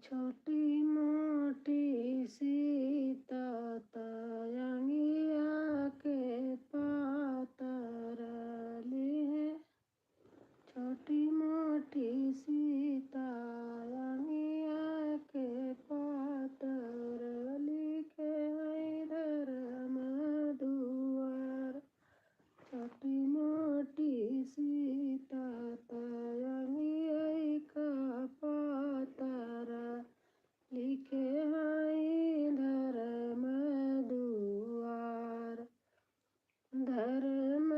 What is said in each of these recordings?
छोटी मोटी सीता तयंगिया के पातर ली है। छोटी मोटी सीता तयंगिया के पातर लिखे इधर मधुआर। छोटी मोटी सीता तयंगिया का पातर लिखे धर्म दुआर। धर्म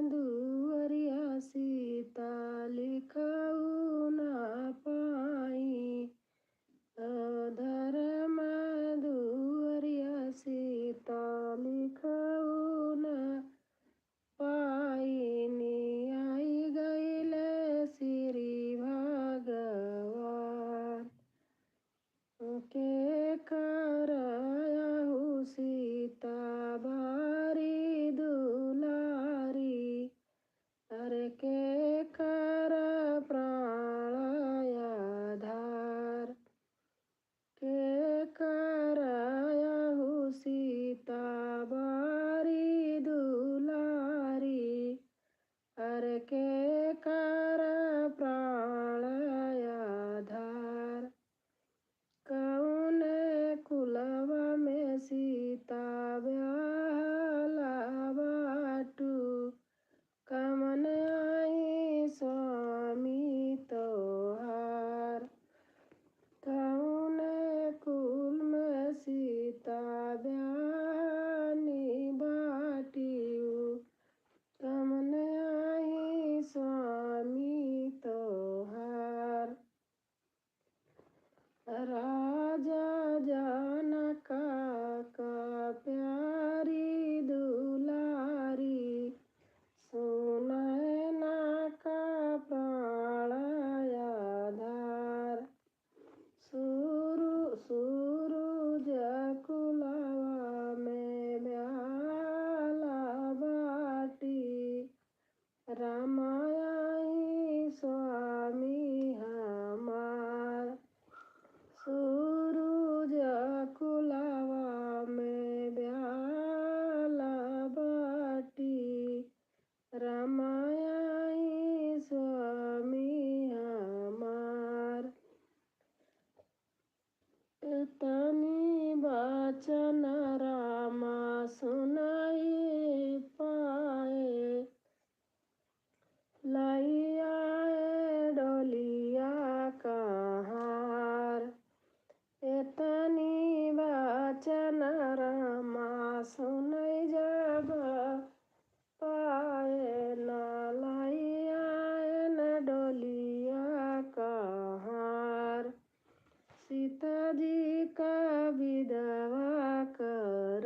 दुआरिया सीता लिखऊ न पाई। धर्म दुआरिया सीता लिखऊ न पाइनी। आई गईल श्री भगवान के करयहु सीता बारी दुलारी। अरे के कर प्राणय धार। के करयहु सीता बारी दुलारी। अरे के कर प्राणय धार। कौन कुलवा में सीता ब्याहला बाटू। कमन आई स्वामी तोहार। कौन कुल में सीता ब्याहनी बाटियू। कमन आई स्वामी तोहार। राजा जनका का प्यारी दुलारी। सुनैना का प्राणय धार। सूरज कुलवा में ब्याहला बाटी। रामायणी स्वामी हमार। सूरज कुलवा में ब्याहला बाटी। रामायणी स्वामी हमार। तनी बचन रामा सुनाई पाए। लैया डोलिया कहार। एतनी बचन रामा सुनई जब पाए। न लैया न डोलिया कहार। सीता जी का विधवा कर।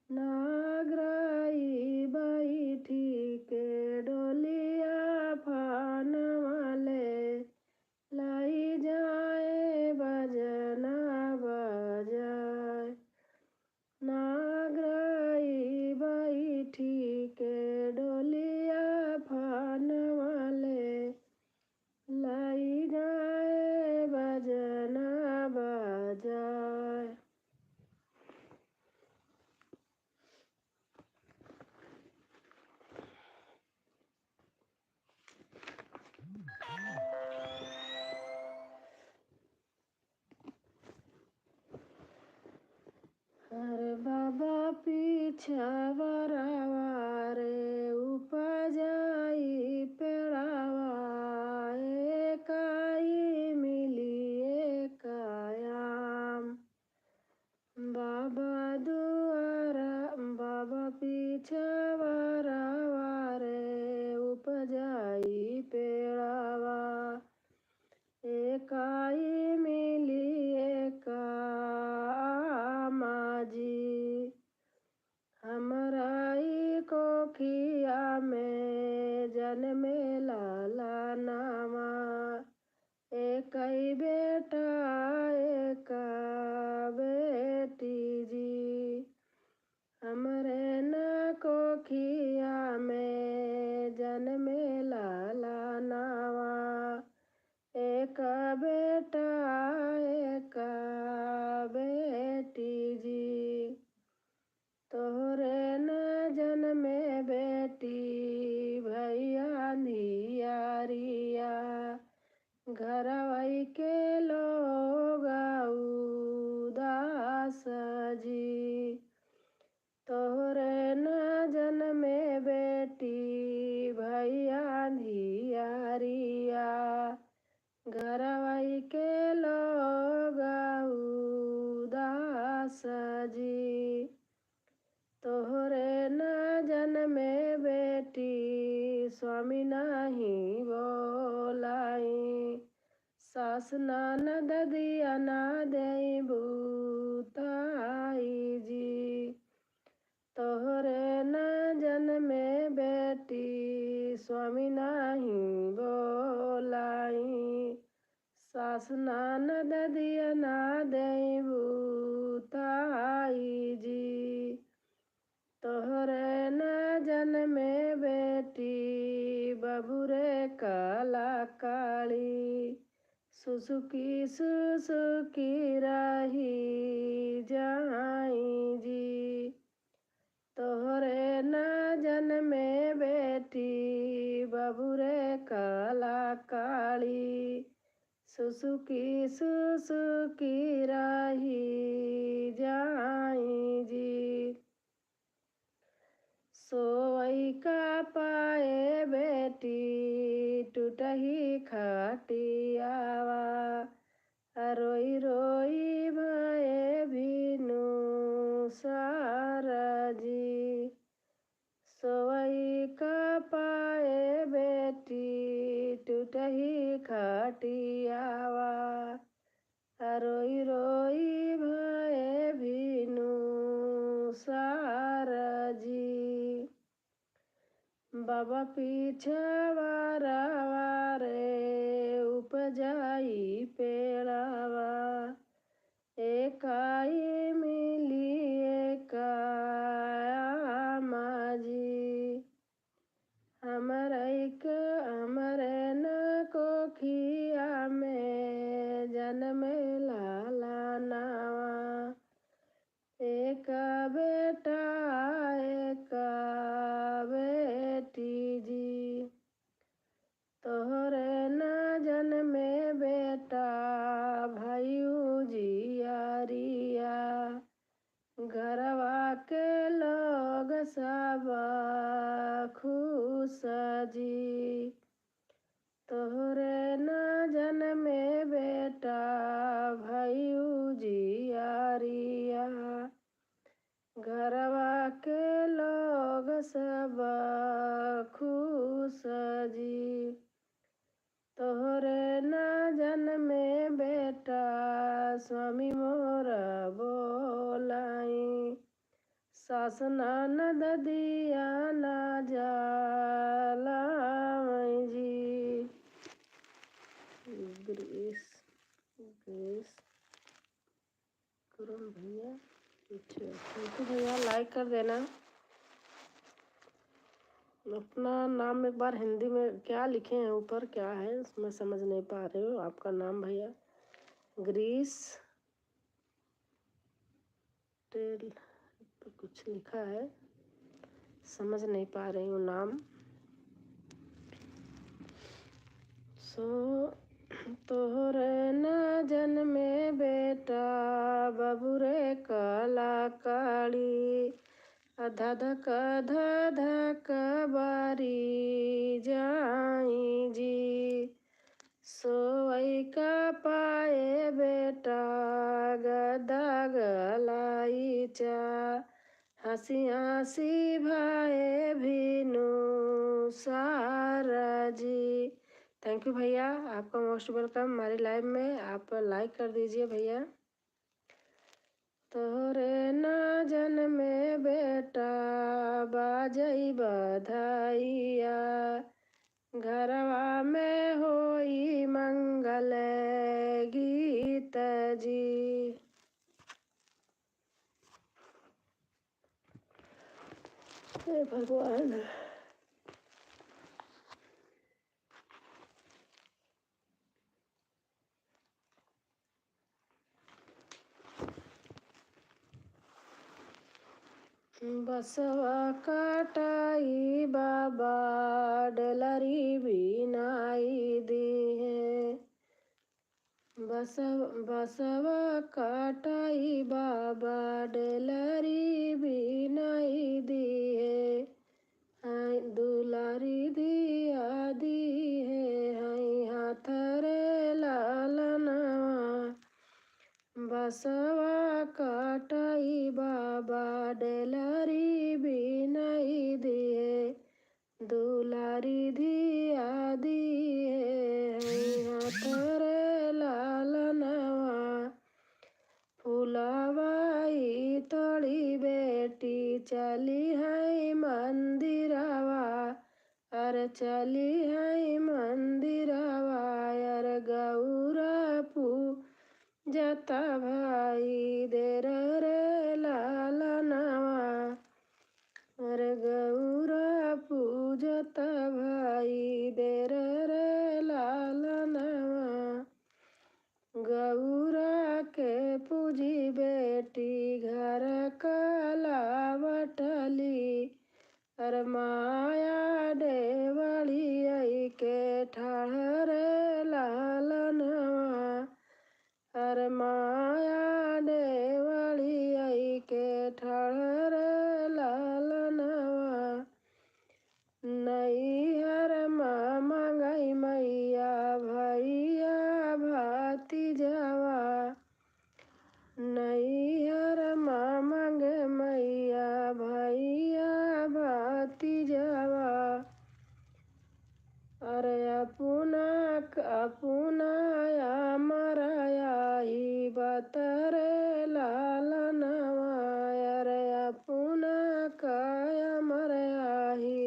नागराई बैठी के डोलिया फान वाले। लाई जाए बजना बजाए। नागराई बैठी के डोलिया फान वाले। लाई जाए बजना बजाए। अरे बाबा पिछवरवा रे उपजाई पेड़ावा। एकाई मिली एकायाम। बाबा दुआरा बाबा पिछवरवा रे उपजाई पेड़ावा। एकाई मिली एकामा जी। हमराई कोखिया में जन्मे लाला नामा। एकई बेटा एक बेटी जी। हमरे न कोखिया में जन्मे लाला नावा। एक बेटा स्वामी नहीं बोलाई। सास ननद दिया ना दई भूताई जी। तोहरे न जन्मे बेटी स्वामी नहीं बोलाई। सास ननद दिया ना दई भूताई जी। तोहरे न जन्मे बेटी बबुरे काला काली। सुसुकी सुसुकी रही जाई जी। तोहरे न जन्मे बेटी बबुरे काला काली। सुसुकी सुसुकी रही जाई जी। सोई का पाए बेटी टूटही खटियावा। रोई रोई भये भीनु सारा जी। सोई का पाए बेटी टूटही खटियावा। रोई रोई भये भीनु सारा जी। बाबा पीछवारा वारे उपजाई पेड़ावा। एकाई मिली एकाया माजी। हमरे न कोखिया में जन्म लाला नावा। एक बेटा एक बेटी जी। तोहरे न जन्मे बेटा भयू जियारिया। घरवा के लोग सब खुश जी। तोहरे न जन्मे बेटा भयू जियारिया। घरवा के लोग सब खुश जी। तोहरे न जन्मे बेटा स्वामी मोर बोलाई। सास ननद दिया ना जलाई जी। ग्रीस करम भैया। अच्छा भैया लाइक कर देना। अपना नाम एक बार हिंदी में क्या लिखे हैं ऊपर क्या है उसमें समझ नहीं पा रहे हो। आपका नाम भैया ग्रीस टेल तो कुछ लिखा है समझ नहीं पा रही हूँ नाम। तोहरे न जन्मे बेटा बबुरे काला काली। धधक धधक बारी जाई जी। सोई का पाए बेटा गदा गलाई चा। हंसी हंसी भाए भीनु सारा जी। थैंक यू भैया। आपका मोस्ट वेलकम हमारी लाइव में। आप लाइक कर दीजिए भैया। तोहरे न जन्मे बेटा बाजई बधाइया। घरवा में होई मंगल गीत जी। हे भगवान। बसवा काटाई बाबा डलरी बिनाई दी है। बसवा काटाई बाबा डलरी बिनाई दी है। दुलारी दिया दी है हाथ रे लालनवा। बसवा काटाई बाबा डलरी बिनाई दिए। दुलारी धिया दिए हाथ रे लालनवा फुलवाई तोड़ी बेटी चली है मंदिरवा अरे चली है मंदिरवा अरे गौरा पूजता भाई देर रे लालनवा अरे गौरा पूजता भाई देर रे लालनवा गौरा के पूजी बेटी घर कलावटली अरे माया देवली आई के ठाड़े लालनवा अरे माया देवली आई के ठाड़े लालनवा नैहर मामा गई मैया भैया भतीजवा नैहर मामा गे मैया भैया भतीजवा अरे अपना मरयाही बतरे लालनवा अरे अपना काया मरयाही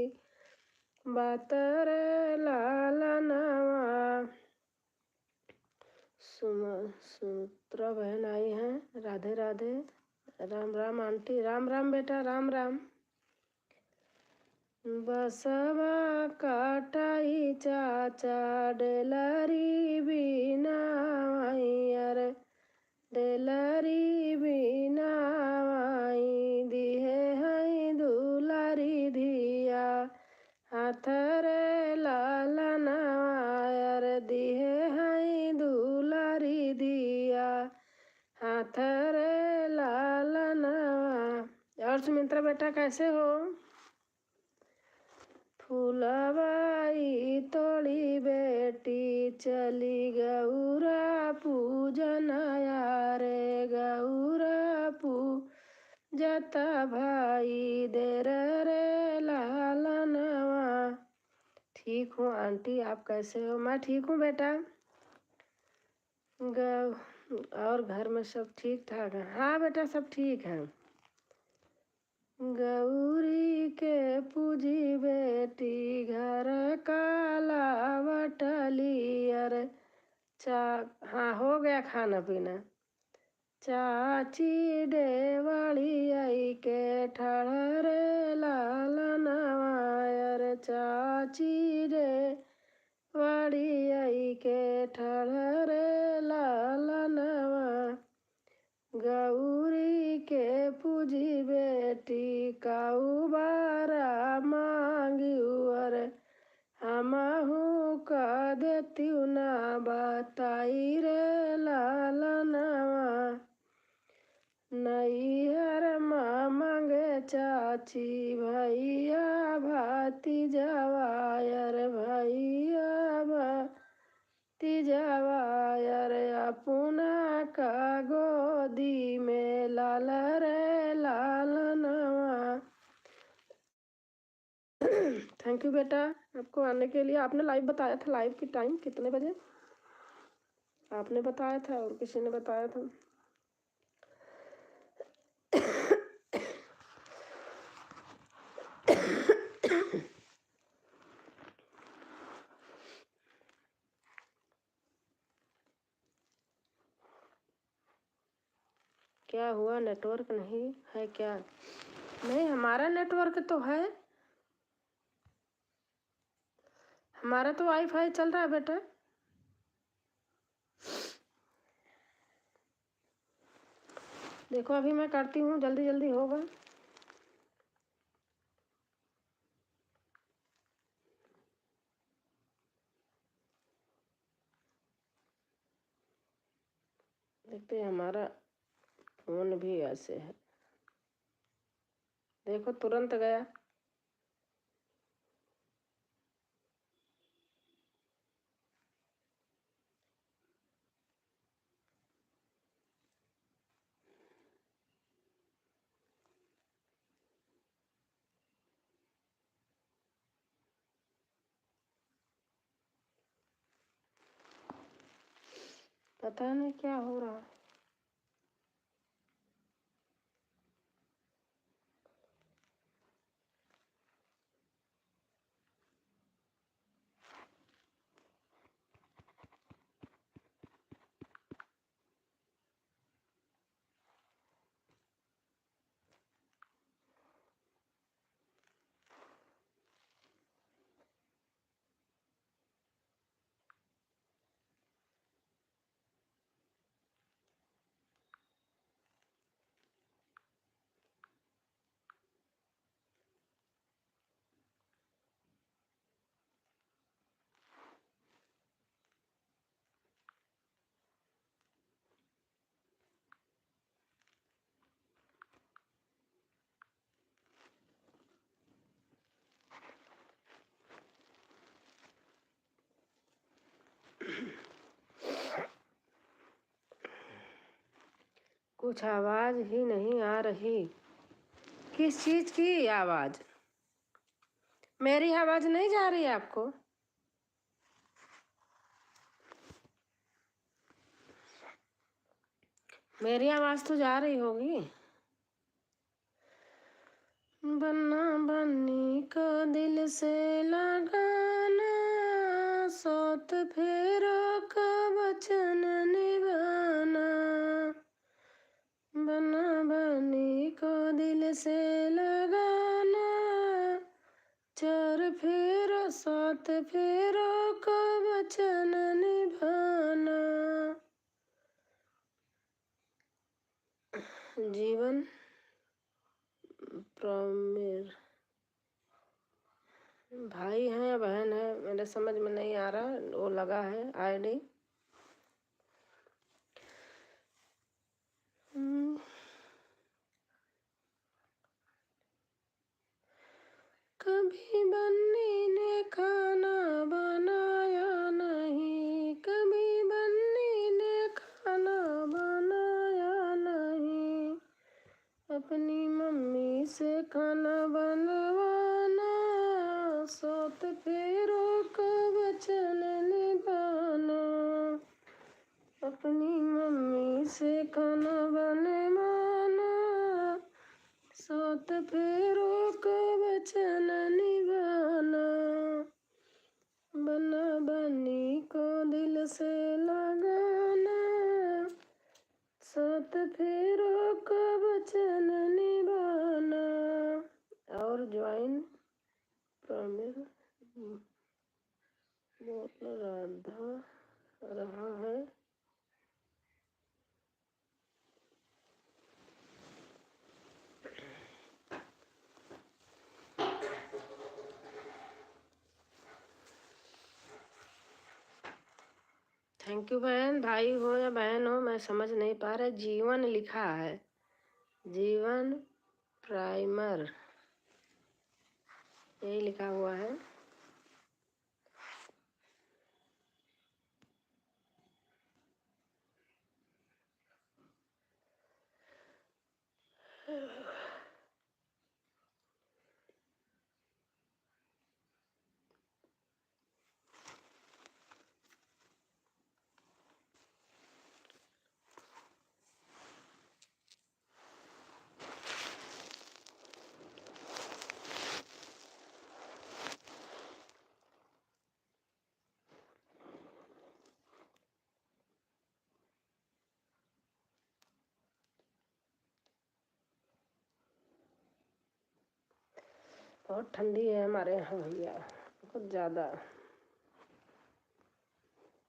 बतरे लालनवा सुमित्रा बहन आई हैं। राधे राधे। राम राम आंटी। राम राम बेटा। राम राम। बसवा काटाई चाचा डेलरी बिना अरे डेलरी बिना दिहे हैं दुलारी धिया हाथ रे लालनवा अरे दिहे हैं दुलारी धिया हाथ रे लालनवा। और सुमित्रा बेटा कैसे हो? फुलवाई तोड़ी बेटी चली गौरा पूजनया रे गौरा पूजता भाई देर रे लालनवा। ठीक हूँ आंटी, आप कैसे हो? मैं ठीक हूँ बेटा। और घर में सब ठीक ठाक है? हाँ बेटा सब ठीक है। गौरी के पूजी बेटी घर कालावटली अरे हाँ हो गया खाना पीना। चाची देवली आई के ठाड़े लालनवा अरे चाची देवली आई के ठाड़े लालनवा गौरी के पूजी बेटी काऊ बारा मांगी अरे हमहू का देती ना बताई रे लालनवा नैहर मांगे चाची भैया भतीजवा अरे भैया भतीजवा अरे अपना का गोदी में लाल रे लालनवा। थैंक यू बेटा आपको आने के लिए। आपने लाइव बताया था, लाइव की टाइम कितने बजे आपने बताया था और किसी ने बताया था? क्या हुआ? नेटवर्क नहीं है क्या? नहीं हमारा नेटवर्क तो है, हमारा तो वाईफाई चल रहा है बेटा। देखो अभी मैं करती हूँ, जल्दी जल्दी होगा। देखते हैं हमारा फोन भी ऐसे है। देखो तुरंत गया। पता नहीं क्या हो रहा है। कुछ आवाज ही नहीं आ रही। किस चीज की आवाज? मेरी आवाज नहीं जा रही है आपको? मेरी आवाज तो जा रही होगी। बन्ना बन्नी को दिल से लगाना, सौत फेरों का वचन निभाना। बन्ना बन्नी को दिल से लगाना, 4 फेरों 7 फेरों का वचन निभाना। जीवन प्रॉमिस। भाई है या बहन है मेरे समझ में नहीं आ रहा। वो लगा है आईडी। कभी बन्नी ने खाना बनाया नहीं, कभी बन्नी ने खाना बनाया नहीं। अपनी मम्मी से खाना बनवाना, 7 फेरों का वचन निभाना। अपनी मम्मी से खाना बनवाना, 7 फेरों का वचन निभाना। बन्ना बन्नी को दिल से लगाना, 7 फेरों का वचन निभाना। और ज्वाइन प्रॉमिस बोल रहा है। थैंक यू बहन। भाई हो या बहन हो मैं समझ नहीं पा रहा। जीवन लिखा है, जीवन प्राइमर यही लिखा हुआ है। बहुत ठंडी है हमारे यहाँ भैया, बहुत ज़्यादा।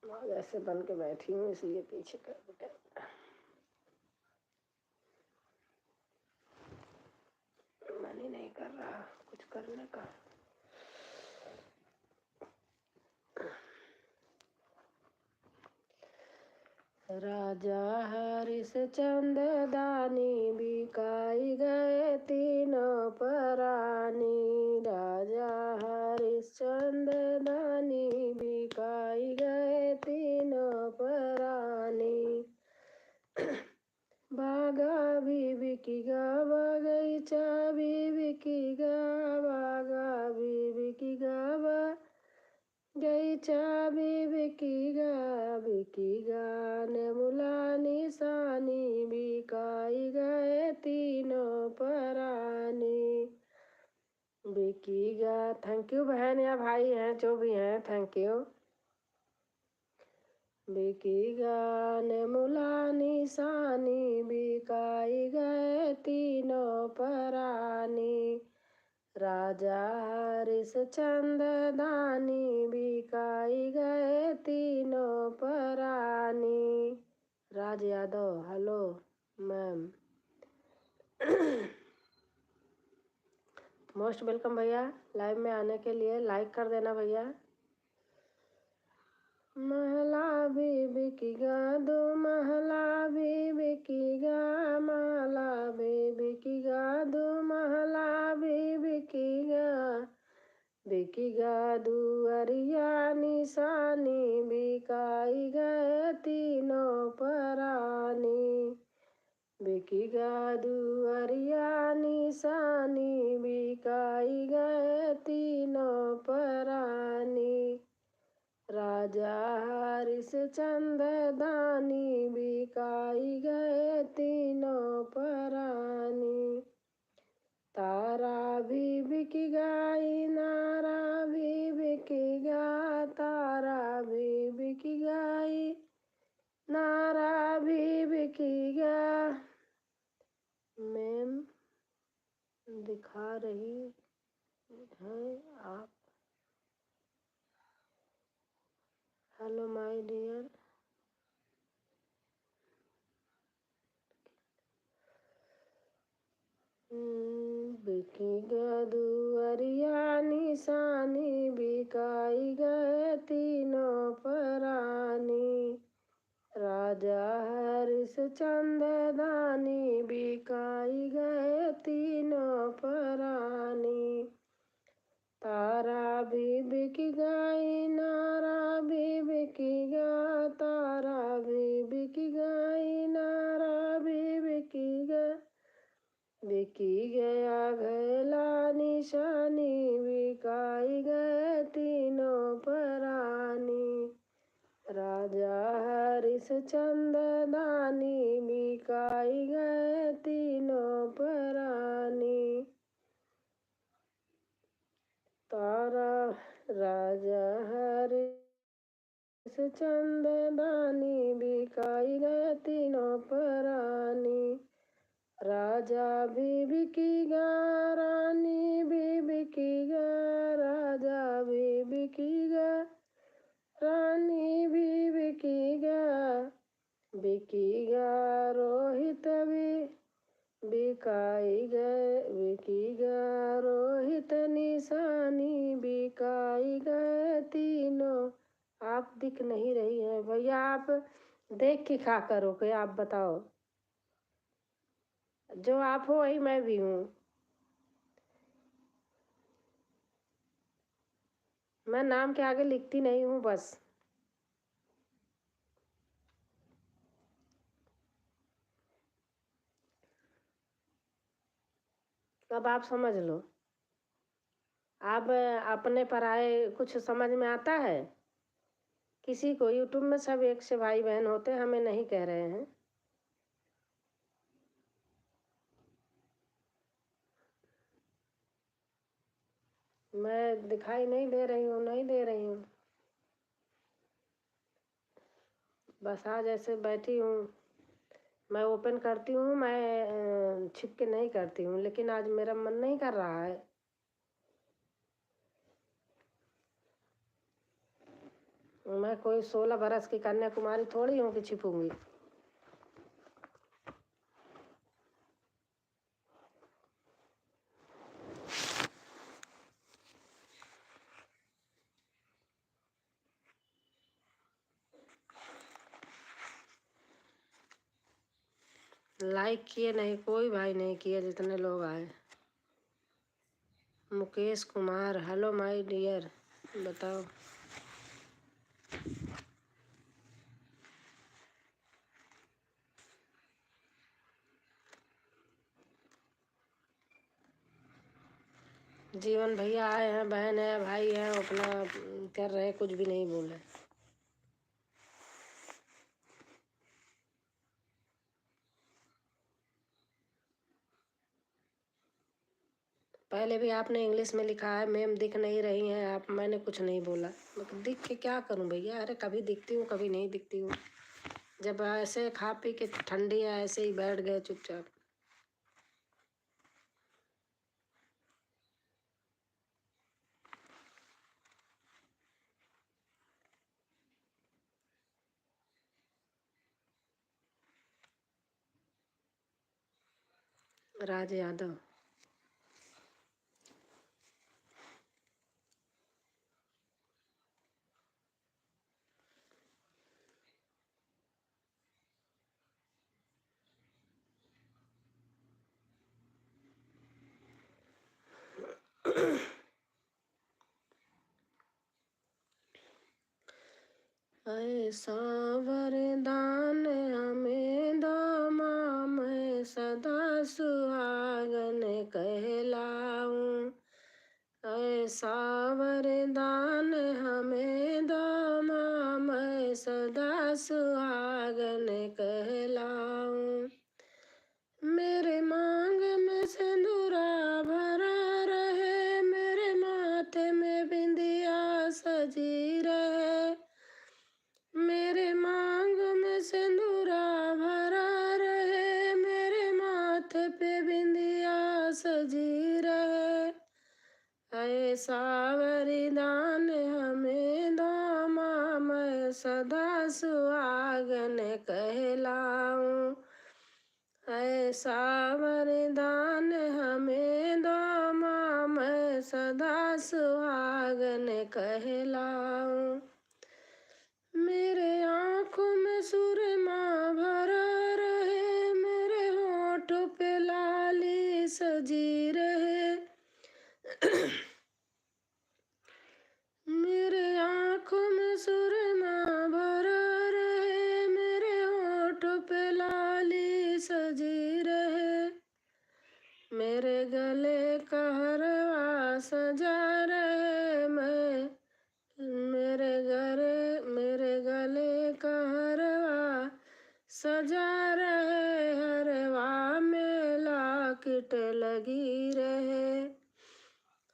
आज ऐसे बन के बैठी हूँ इसलिए पीछे कर मन ही नहीं कर रहा कुछ करने का। राजा हरिश्चंद्र दानी बिकाई गए तीनों परानी। राजा हरिश्चंद्र दानी बिकाई गए तीनों परानी। बागा भी बिकेगा बगीचा भी बिकेगा, बागा भी बिकेगा गई चाबी बिकीगा नेमुला निशानी बिकाई गए तीनों परानी बिकीगा। थैंक यू बहन या भाई हैं जो भी हैं, थैंक यू। बिकीगा नेमुला निशानी बिकाई गए तीनों परानी राजा हरिश्चंद्र दानी बिकाई गए तीनों परानी। Raj Yadav hello ma'am. Most welcome भैया, लाइव में आने के लिए लाइक कर देना भैया। महला भी बिकेगा दो महला भी बिकेगा महला भी बिकेगा दो महला भी बिकेगा दुअरिया निशानी बिकाई गए तीनों परानी बिकेगा दुअरिया निशानी बिकाई गए तीनों परानी राजा हरिश्चंद्र दानी बिकाई गए तीनों परानी तारा भी बिकेगा इनारा भी बिकेगा तारा भी बिकेगा नारा भी बिकेगा। मैम दिखा रही है आप। हेलो माय डियर, बिकेगा दुअरिया निशानी बिकाई गए तीनों परानी राजा हरिश्चंद्र दानी बिकाई गए तीनों परानी तारा भी बिकेगा नारा भी बिकेगा तारा भी बिकेगा नारा भी बिकेगा बिकी गया घैला निशानी बिकाई गए तीनों परानी राजा हरिश्चंद्र दानी बिकाई गए तीनों परानी तारा राजा हरिश्चंद्र दानी बिकाई गए तीनों परानी राजा भी बिकेगा रानी भी बिकेगा राजा भी बिकेगा रानी भी बिकेगा बिकेगा रोहित भी बिकेगा रोहित निशानी बिकाई गए तीनों। आप दिख नहीं रही है भैया, आप देख के खा करो कि आप बताओ। जो आप हो वही मैं भी हूँ। मैं नाम के आगे लिखती नहीं हूँ बस। अब आप समझ लो। आप अपने पराए कुछ समझ में आता है किसी को? यूट्यूब में सब एक से भाई बहन होते हैं, हमें नहीं कह रहे हैं। मैं दिखाई नहीं दे रही हूँ, नहीं दे रही हूँ। बस आज ऐसे बैठी हूँ। मैं ओपन करती हूँ, मैं छिप के नहीं करती हूँ, लेकिन आज मेरा मन नहीं कर रहा है। मैं कोई 16 बरस की कन्याकुमारी थोड़ी हूँ कि छिपूंगी। लाइक किए नहीं, कोई भाई नहीं किए जितने लोग आए। मुकेश कुमार हेलो माय डियर, बताओ। जीवन भैया आए हैं, बहन है, भाई है, अपना कर रहे, कुछ भी नहीं बोल रहे। पहले भी आपने इंग्लिश में लिखा है, मैम दिख नहीं रही हैं आप, मैंने कुछ नहीं बोला। मैं दिख के क्या करूं भैया? अरे कभी दिखती हूँ, कभी नहीं दिखती हूँ। जब ऐसे खा पी के ठंडी है, ऐसे ही बैठ गए चुपचाप। राज यादव। ऐसा वरदान हमें दो माँ, मैं सदा सुहागन कहलाऊं। ऐसा वरदान हमें दो माँ, मैं सदा सुहागन कहलाऊं। मेरे मांग में सिंदूरा भरा रहे, मेरे माथे में बिंदिया सजी रहे। मेरे मांग में सिंदूरा भरा रहे, मेरे माथे पे बिंदिया सजी रहे। ऐसा वरदान हमें दो माँ, मैं सदा सुहागन कहलाऊं। ऐसा वरदान हमें दो माँ, मैं सदा सुहागन कहलाऊं। मेरे आँखों में सुरमा भरा रहे, मेरे होठों पे लाली सजी रहे। मेरे आँखों में सुरमा भरा रहे, मेरे होठों पे लाली सजी रहे। मेरे गले का हरवा सजा रहे, मेरे गले का हरवा सजा रहे, हरवा में लॉकेट लगी रहे।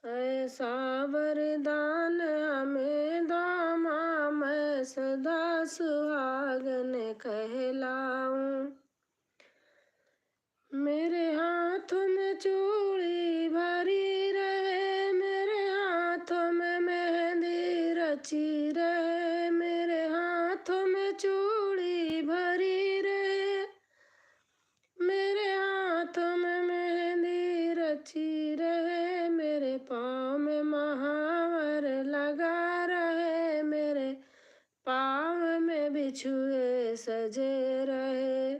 ऐसा वरदान हमें दो माँ, मैं सदा सुहागन कहलाऊं। मेरे हाथों में चूड़ी भरी रहे, मेरे हाथों में मेहंदी रची रहे। मेरे हाथों में चूड़ी भरी रहे, मेरे हाथों में मेहंदी रची रहे। मेरे पाँव में महावर लगा रहे, मेरे पाँव में बिछुए सजे रहे।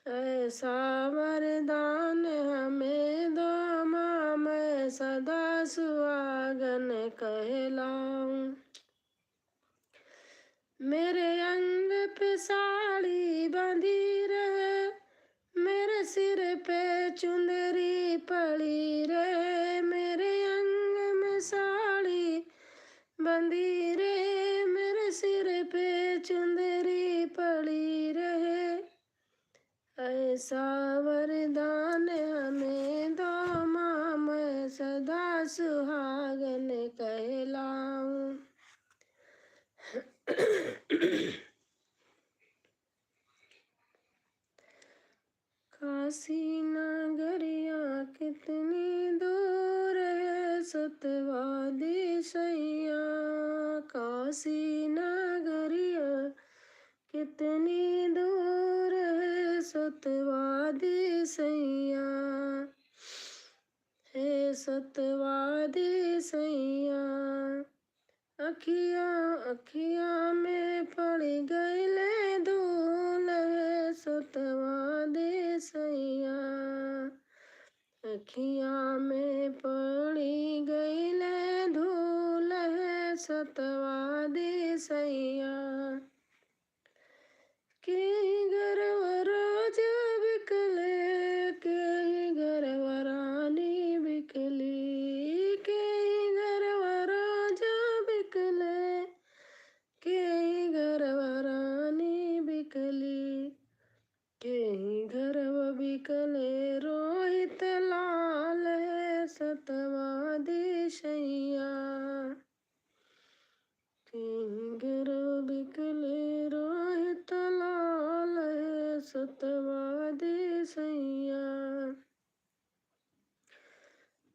ऐसा वरदान हमें दो माँ, मैं सदा सुहागन कहलाऊं। मेरे अंग पे साड़ी बंधी रहे, मेरे सिर पे चुंदरी पड़ी रहे। मेरे अंग में साड़ी बंधी रहे, मेरे सिर पे चुंदरी पड़ी रहे। ऐसा वरदान हमें दो माँ, मैं सदा सुहागन कहलाऊं। काशी नगरिया कितनी दूर है, सतवादी सैया। काशी नगरिया कितनी दूर है, सतवादी सैया। हे सतवादी सैया, अखिया में पड़ गईले धूल है, सतवादी सैया। अखिया में पड़ी गईले धूल है, सतवादी सैया। के घरवा राजा बिकले, के घरवा रानी बिकली। घर बिकले रोहित लाल है सतवादी सैया।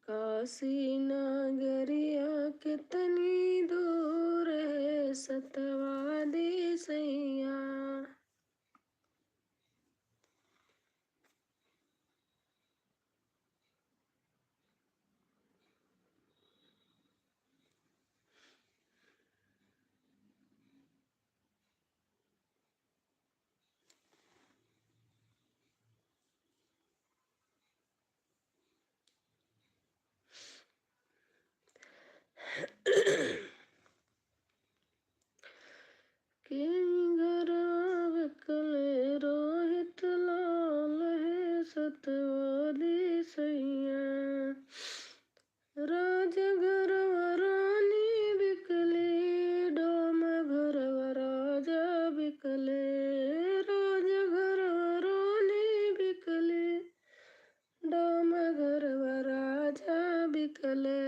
काशी नगरिया कितनी दूर है सतवादी सैया। के घर बिकले रोहित लाल है सतवादी सैया। राजगर रानी बिकले डोम घर राजा बिकले। राजगर रानी बिकले डोम घर राजा बिकले।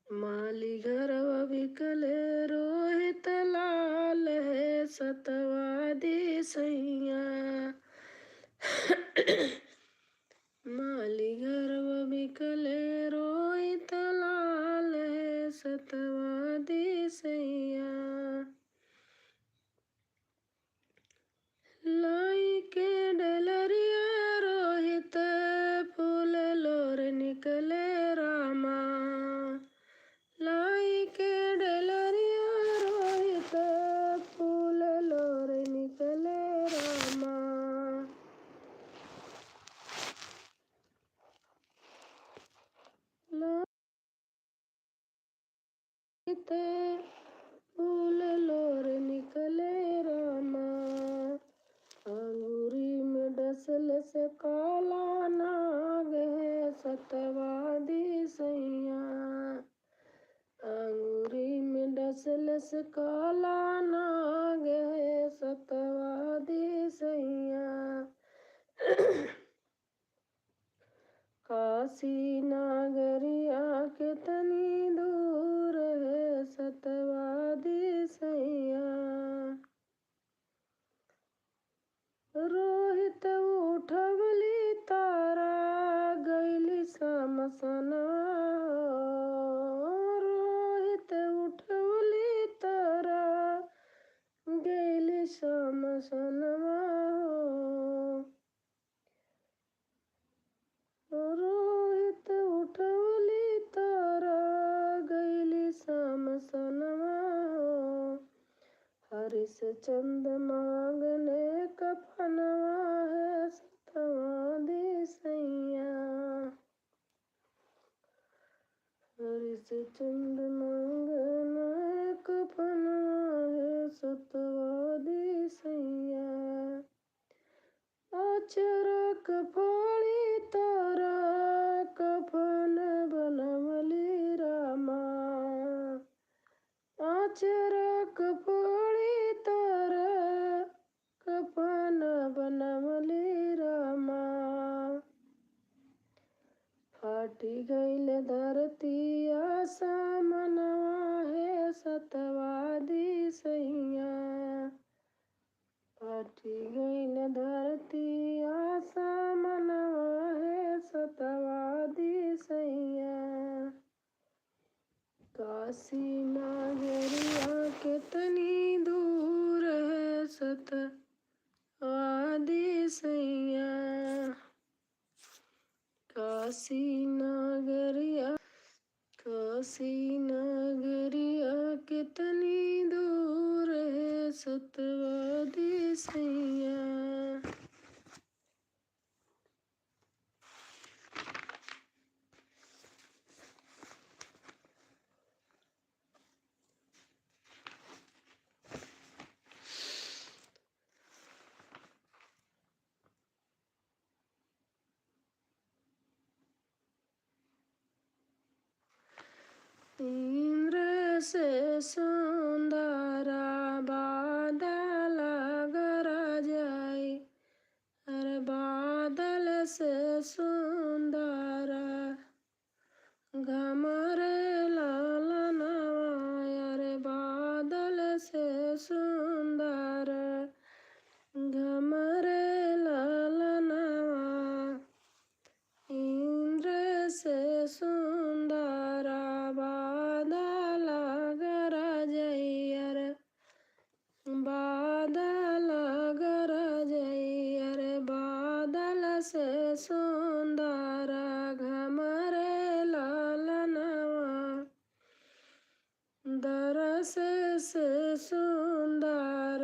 माली घर बिकले रोहित लाल है सतवादी सैया। माली घर बिकले रोहित लाल है सतवादी सैया। लाई के डलरिया रोहित फूल लोर निकले रामा। लाई के डलरिया रोहित फूल लोर निकले रामा। लाइत फूल लोर निकले रामा। अंगूरी में डसल से काला नाग है सतवादी सैया। अंगूरी में डसल से काला नाग है सतवादी सैया। काशी नगरिया कितनी दूर है सतवादी सैया। रोहित उठवली तारा गैली समसना। रोहित उठवली तारा गैली समसनवा। रोहित उठवली तारा गैली समसनवा। हरिश चंद मांगने कफनवा है सतवादी सैया। हरिश चंद मांगने कफनवा है सतवादी सैया। अचरक फाड़ी तारा कफन बनवली रामा। अचरक फाड़ी तारा कफन बनवली रामा। फाटी गईल धरती आसमनवा है सतवादी सैया। फाटी गईल धरती आसमनवा है सतवादी सैया। काशी नगरिया कितनी दूर है सतवादी सैया। काशी नगरिया कितनी दूर है सतवादी सैया। इंद्र से सुंदरा बादल गरजाए। अरे बादल से सुंदरा घमरे लालनवा। अरे बादल दरस से सुंदर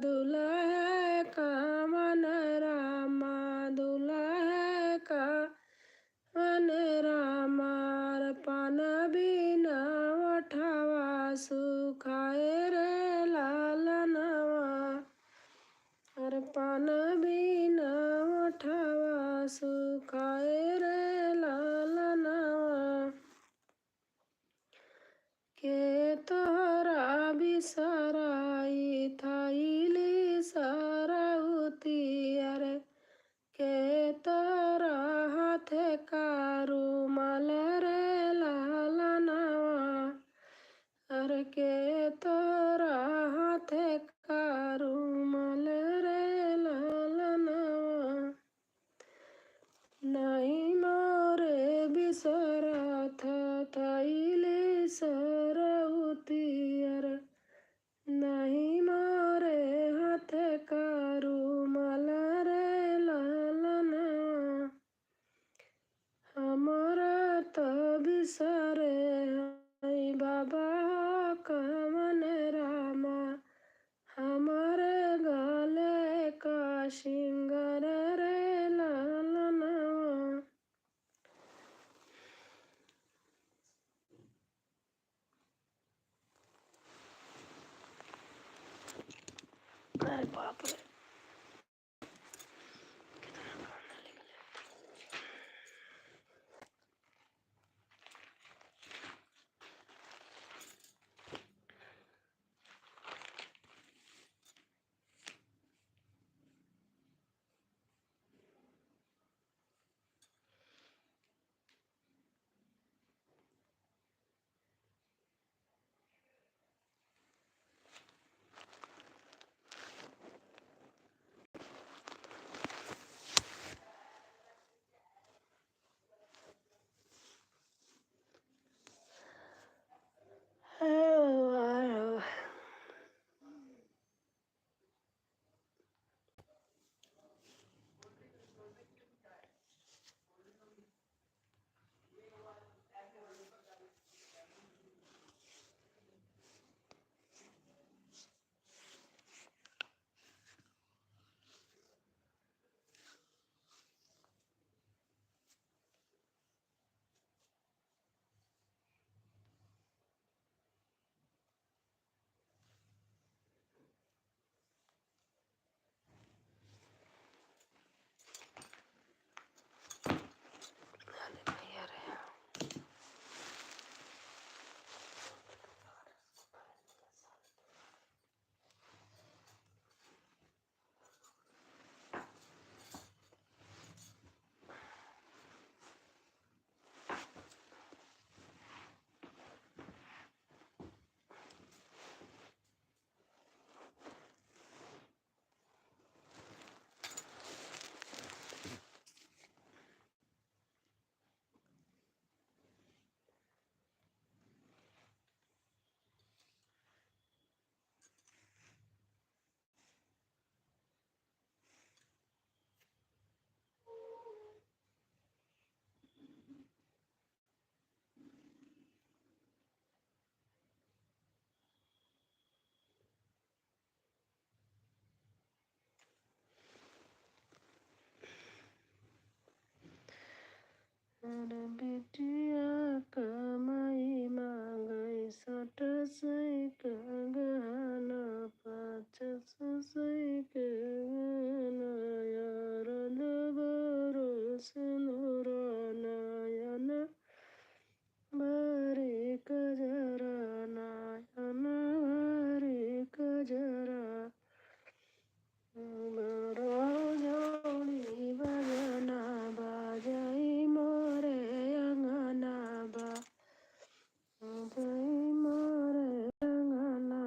दुल्हे का मन रामा, दुल्हे का मन रामा। पान बिना उठावा सुखाए रे लालनवा, अरे पान बिना उठावा सुखाए रे लालनवा। के तोरा बिसराई थाइली सरहुती, अरे के तोरा हाथे का रुमाल रे लालनवा, अरे के तोरा हाथे का रुमाल रे लालनवा। नहीं मोरे बिसरत थाइली सरहुती, अरे नहीं मोरे हाथे का रुमाल रे लालनवा। हमरा तो बिसरे है बाबा का मन रामा, हमारे गले का सिंगार रे लालनवा। अरे बाप रे, अरे बिटिया कमाई मांगई सट सई के गहना, पचास सई के गहना, यार बरस नूरा नयन बारी कजरा, नयन बारी कजरा। बड़ा जोड़ी बजना बाजाई मोरे अंगना, बाजाई मोरे अंगना।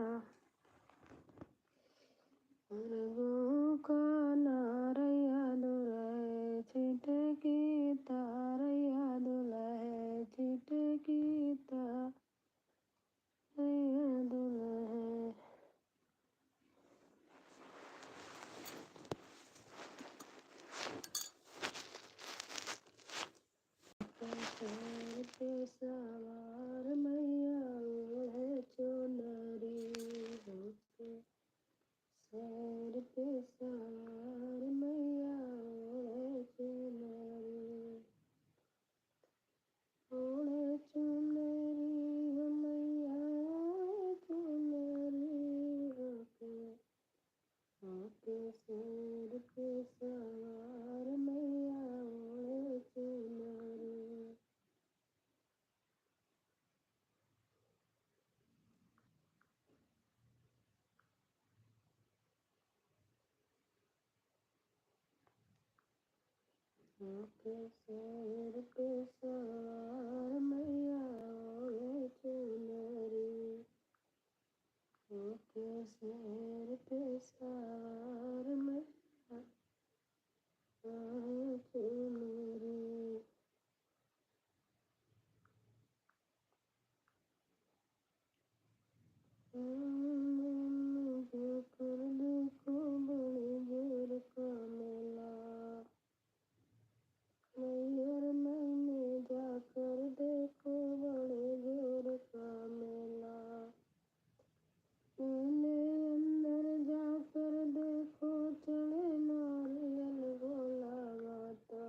के सिर पे सवार मैया ओढ़े चुनरी, के सिर पे सवार मैया ओढ़े चुनरी। जाकर देखो बड़े जोर का मेला, मैयर मैंने जाकर देखो बड़े जोर का मेला, मैंने अंदर जाकर देखो चढ़े नारियल भोला माता,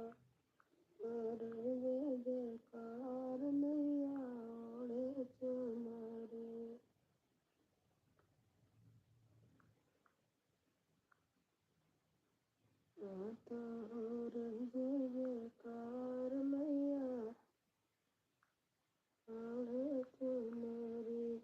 और जय जयकार मैया ओढ़े चुनरी। माता और जय जयकार मैया ओढ़े चुनरी।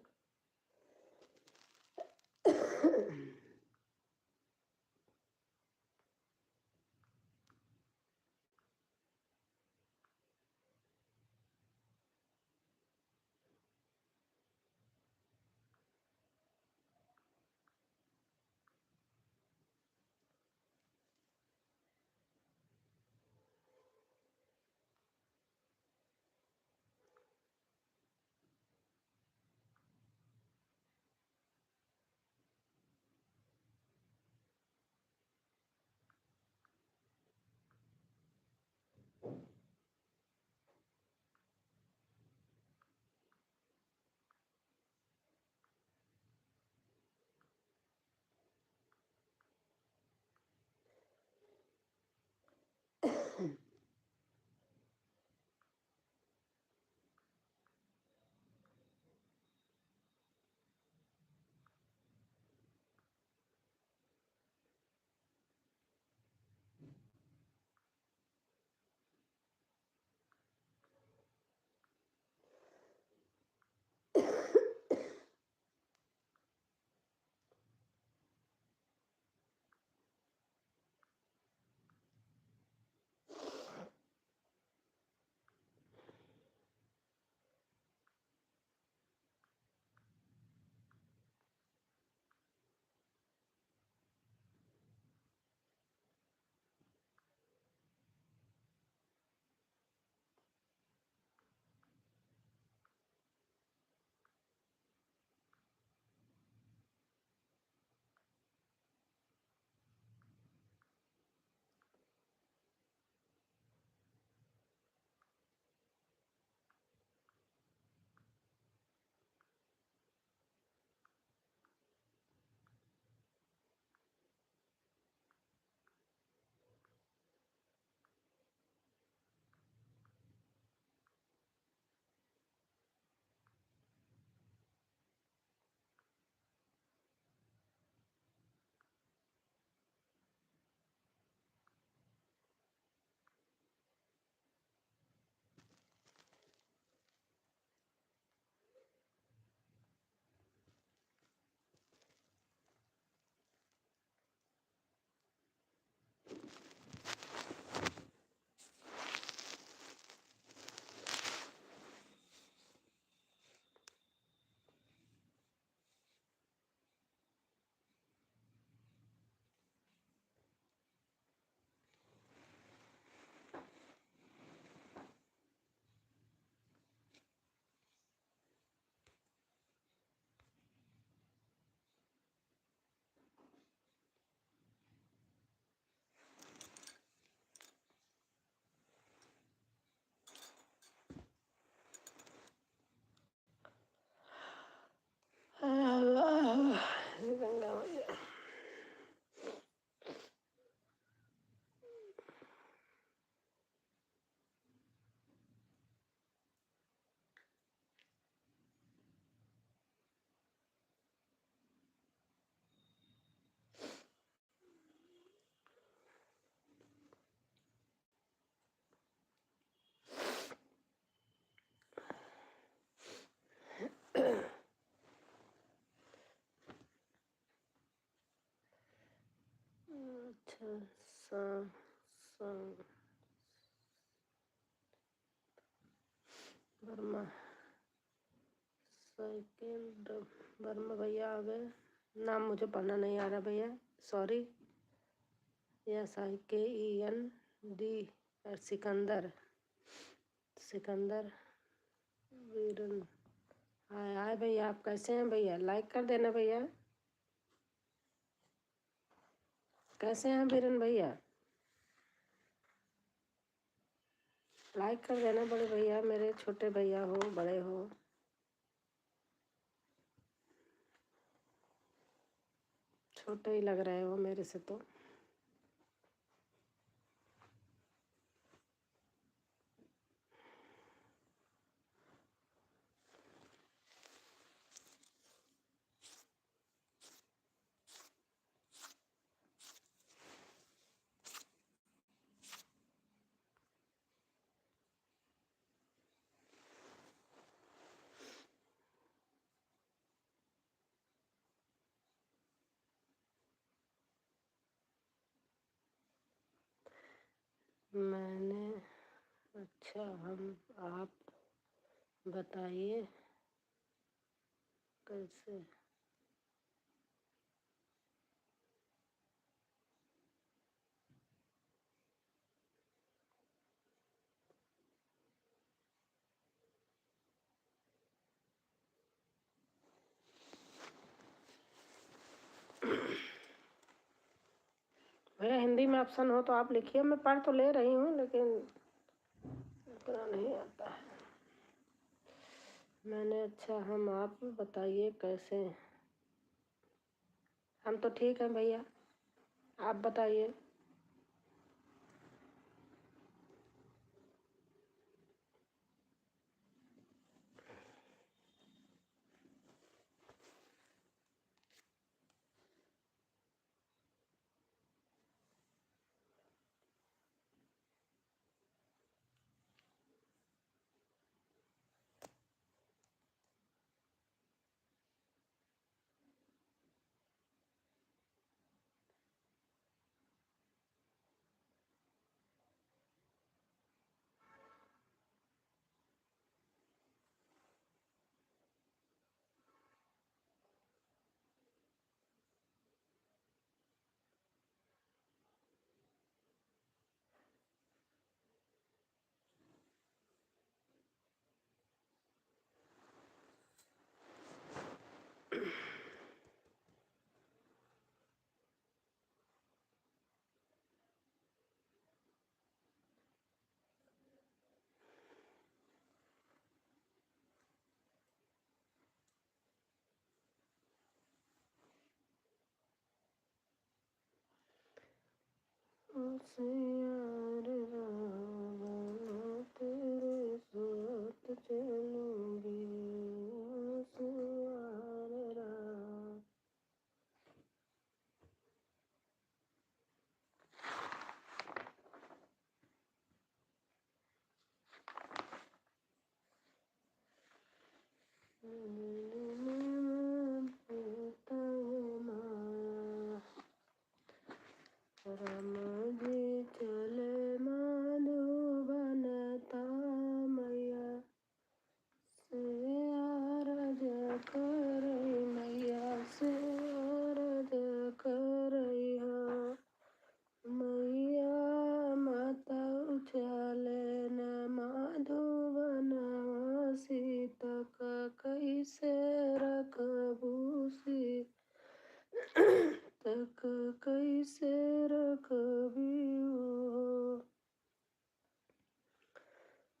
गंगा मैया अच्छा सा वर्मा सेकेंड वर्मा भैया आ गए। नाम मुझे पढ़ना नहीं आ रहा भैया, सॉरी। SIKEND सिकंदर वीरन। हाय हाय भैया, आप कैसे हैं भैया? लाइक कर देना भैया। कैसे हैं वीरन भैया? लाइक कर देना बड़े भैया, मेरे छोटे भैया हो बड़े हो। छोटे ही लग रहे हो मेरे से तो। मैंने अच्छा आप बताइए कैसे। भैया हिंदी में ऑप्शन हो तो आप लिखिए, मैं पढ़ तो ले रही हूँ लेकिन इतना नहीं आता है। मैंने अच्छा आप बताइए कैसे। हम तो ठीक हैं भैया, आप बताइए। यार तेरे साथ चलूंगी यार। राम जी चले माधुबन मैया से आरज करई, मैया से आरज करई मैया माता उछले न माधुबन सीता का कैसे रखबूसी तक कैसे रखबी हो।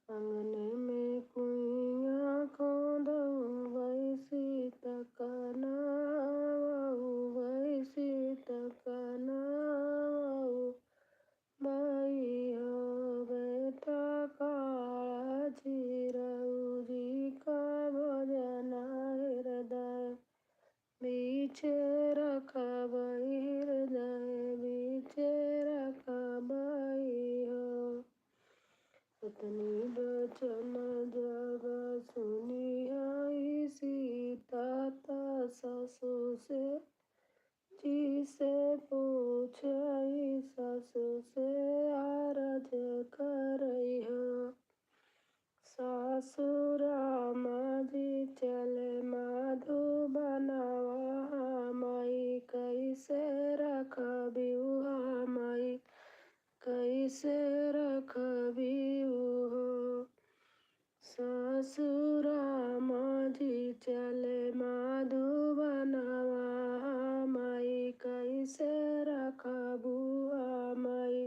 अंगने में कुइया खोदऊ वैसी तक नाऊ, वैसी तक नाऊ माई हो। बेटा काला चिरऊ जी का भजन हृदय बीचे रखबई, हृदय बीचे रखबई हो। पत्नी बचन जग सुनी आई सीता ससु से जी से पूछई, ससु से आरज करई हो। ससुरा माझी चले मधुबनवा मई कैसे रखबिउ मई कैसे रखबिउ हो। ससुरा माझी चले मधुबनवा मई कैसे रखबू मई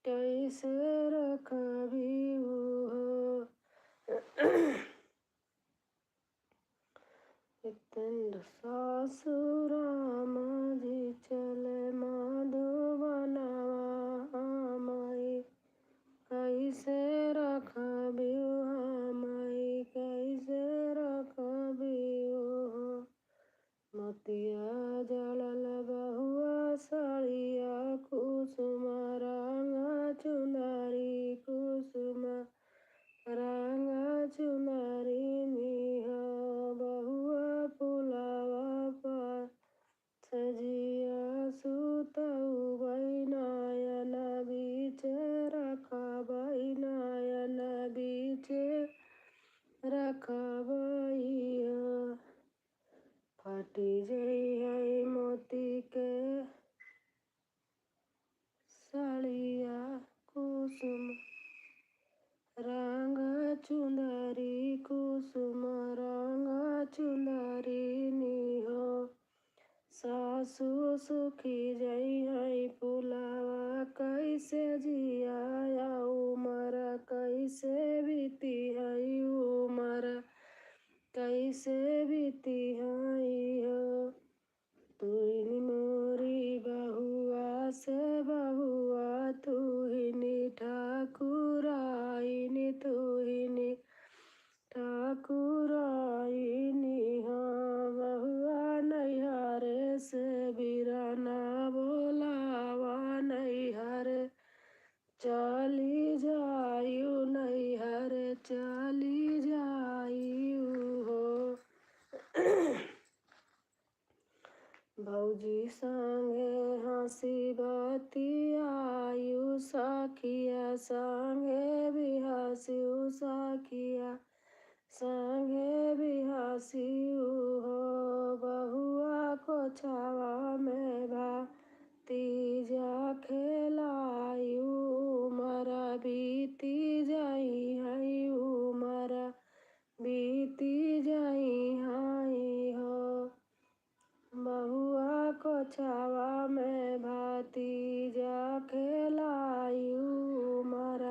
कैसे रखबिउ हो। ससुरा माझी चले मधुबनवा मई कैसे रखबिउ मई कैसे रखबिउ हो। मोतिया जड़ल बहुआ साड़िया कुसुम रंगा चुनरी कुसुम रंगा चुनरी निह बहुआ पुलावा पर सजिया सुतऊ बैनायन बीचे रखबैनायन बीचे रखबैया। फटी जई मोती के साड़िया कुसुम रंग चुंदरी कुसुम रंग चुंदरी निहो। सासु सुखी जई पुलावा कैसे जिया उमर कैसे बीती है उमर कैसे बीती है हो। तुहिनी मोरी बहुआ से बहुआ तुहिनी ठाकुराइनी तुहिनी ठाकुराइनी हाँ बहुआ नैहर से बिरना बोलावा नैहर चली जायु नैहर चली जायु हो। भौजी संगे हंसी बतियायु सखिया संगे बिहसियु सखिया संगे बिहसियु हो। बहुआ को छावा में भतीजा खेलायु उमर बीती जाई है उमर बीती जाई है हो। बहुआ को छावा में भतीजा खेलायु उमर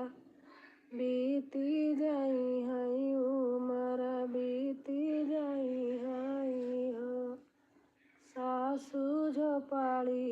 बीती जाई है उमर बीती जाई है हो। सासु झोपाड़ी